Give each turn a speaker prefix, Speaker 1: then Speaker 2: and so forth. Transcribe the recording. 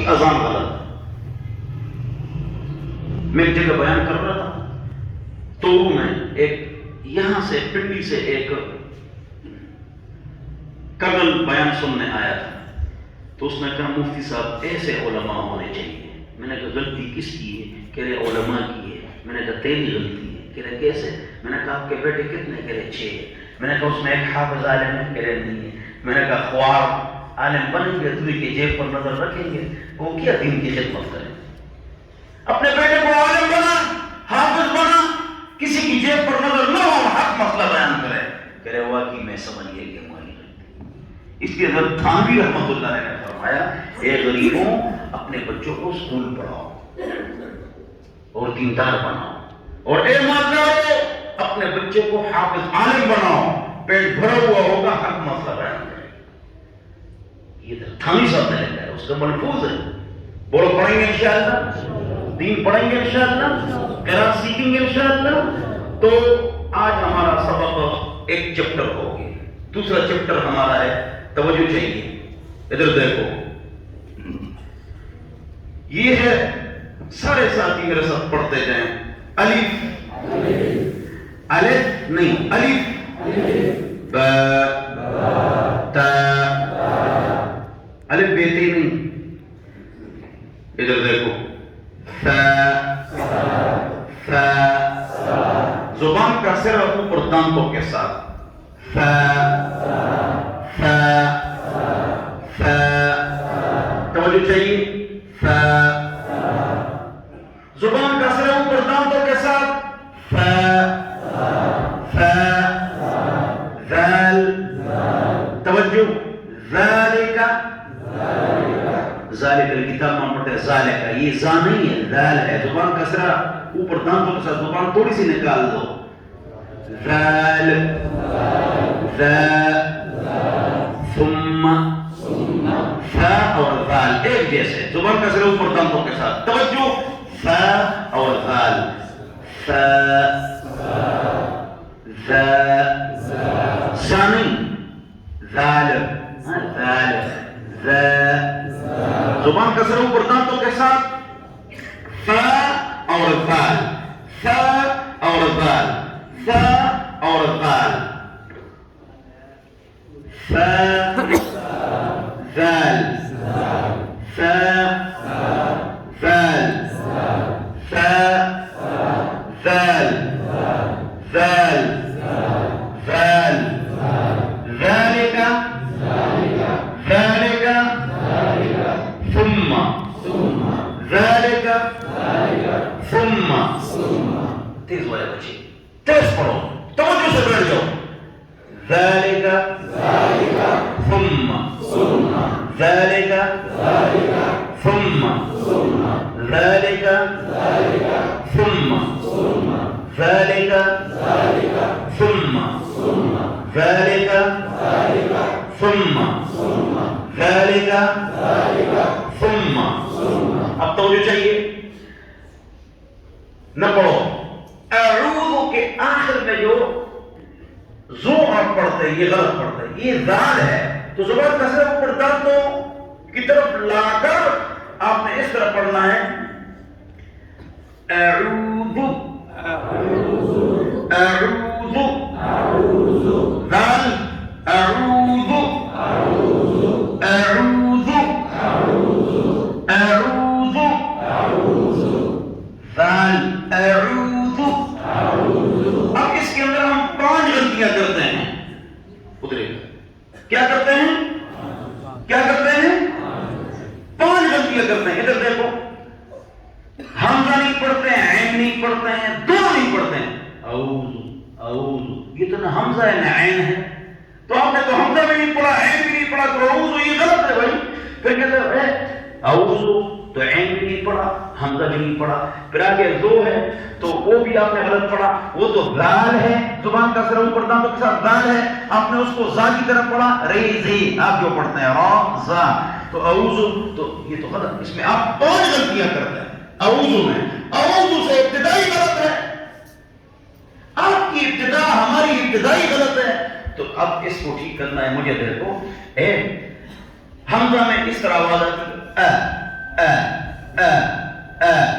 Speaker 1: کی اذان غلط ہے. میں ایک جگہ بیان کر رہا تھا تو میں ایک یہاں سے پنڈی سے ایک کرنل بیان سننے آیا تھا تو اس نے کہا مفتی صاحب ایسے علماء ہونے چاہیے. میں نے کہا غلطی کس کی ہے؟ کہہ رہے علماء کی ہے. میں نے کہا تیری غلطی ہے. کہہ رہے کیسے؟ میں نے کہا آپ کے بیٹے کتنے؟ کہہ رہے 6. میں نے کہا اس میں ایک حافظ عالم ہے؟ کہہ رہے نہیں ہے. میں نے کہا خواب عالم بنیں گے دوسرے کی جیب پر نظر رکھیں گے وہ کیا دین کی خدمت کریں؟ اپنے بیٹے کو عالم بنا حافظ بنا کسی کی جیب پر نظر نہ ہو حق مسئلہ بیان کرے. کہہ رہے واقعی میں سمجھ گیا کہ ہماری غلطی. اس لیے حضرت تھانوی رحمۃ اللہ علیہ نے فرمایا اے غریبوں اپنے بچوں کو اسکول پڑھاؤ اور دیندار بناؤ اور اے مالداروں اپنے بچے کو حافظ عالم بناؤ. پیٹ بھرا ہوا ہوگا حق مسئلہ بیان کرے. یہ تھانوی صاحب نے لکھا ہے اس کا ملفوظ ہے. بولو پڑھیں گے انشاءاللہ دین پڑھیں گے انشاءاللہ قرآن سیکھیں گے انشاءاللہ. تو آج ہمارا سبق ایک چیپٹر ہو گیا. دوسرا چیپٹر ہمارا ہے توجہ چاہیے ادھر دیکھو. یہ ہے سارے ساتھی میرے ساتھ پڑھتے جائیں. الف الف نہیں الف با تا الف بیتے نہیں. ادھر دیکھو فا زبان کا سر اوپر دانتوں کے ساتھ فا توجہ چاہیے. فا زبان کا سر اوپر دانتوں کے ساتھ ذال توجہ ذالک ذالک کتاب میں پڑھتے ہیں ذالک یہ زا نہیں ہے ذال ہے. زبان کا سرا اوپر دانتوں کے ساتھ زبان تھوڑی سی نکال دو. ذال ذا ثم فا اور ذال ایک جیسے زبان کا سرا اوپر دانتوں کے ساتھ. توجہ فا اور ذال فا ذا ثانی ذال ذال ذا زبان کا سر اوپر دانتوں کے ساتھ فا اور ذال فا اور ذال فا اور ذال فا ذال فا ذال فا ذال ذال ذال ذالک ذالک ثم ذالک ثم تیز ہو جائے بچے تیز پڑھو توجہ سے بیٹھ جاؤ. ذالک ثم ذالک ثم ذالک ثم ذالک ثم ذالک ثم ذالک ثم. اب توجہ چاہیے نہ پڑھو. اعوذ کے آخر میں جو زو آپ پڑھتے ہیں یہ غلط پڑھتے ہیں. یہ ذال ہے تو زبان کا سر اوپر دانتوں کی طرف لا کر آپ نے اس طرح پڑھنا ہے اعوذ اعوذ ذال اعوذ اعوذ اعوذ ذال اعوذ. اب اس کے اندر ہم 5 غلطیاں کرتے ہیں. ادھر کیا کرتے ہیں 5 غلطیاں کرتے ہیں. ادھر دیکھو حمزہ نہیں پڑھتے ہیں عین نہیں پڑھتے ہیں دو نہیں پڑھتے ہیں. اعوذ اعوذ یہ تو نہ حمزہ ہے نہ عین ہے. تو آپ نے تو حمزہ بھی نہیں پڑھا عین بھی نہیں پڑھا تو اعوذ یہ غلط ہے بھائی. پھر کہتے ہیں اعوذ تو عین بھی نہیں پڑھا حمزہ بھی نہیں پڑھا. پھر آگے زو ہے تو وہ بھی آپ نے غلط پڑھا. وہ تو ذال ہے زبان کا سر اوپر دانتوں کے ساتھ ذال ہے آپ نے اس کو زا کی طرف پڑھا. ریزی آپ جو پڑھتے ہیں را زا تو اعوذ تو یہ تو غلط. اس میں آپ 5 غلطیاں کرتے ہیں. اعوذ میں اعوذ سے ابتدائی غلط ہے. آپ کی ابتدا ہماری ابتدائی غلط ہے. تو اب اس کو ٹھیک کرنا ہے. مجھے دیکھو حمزہ میں اس طرح آواز آتی
Speaker 2: ا ا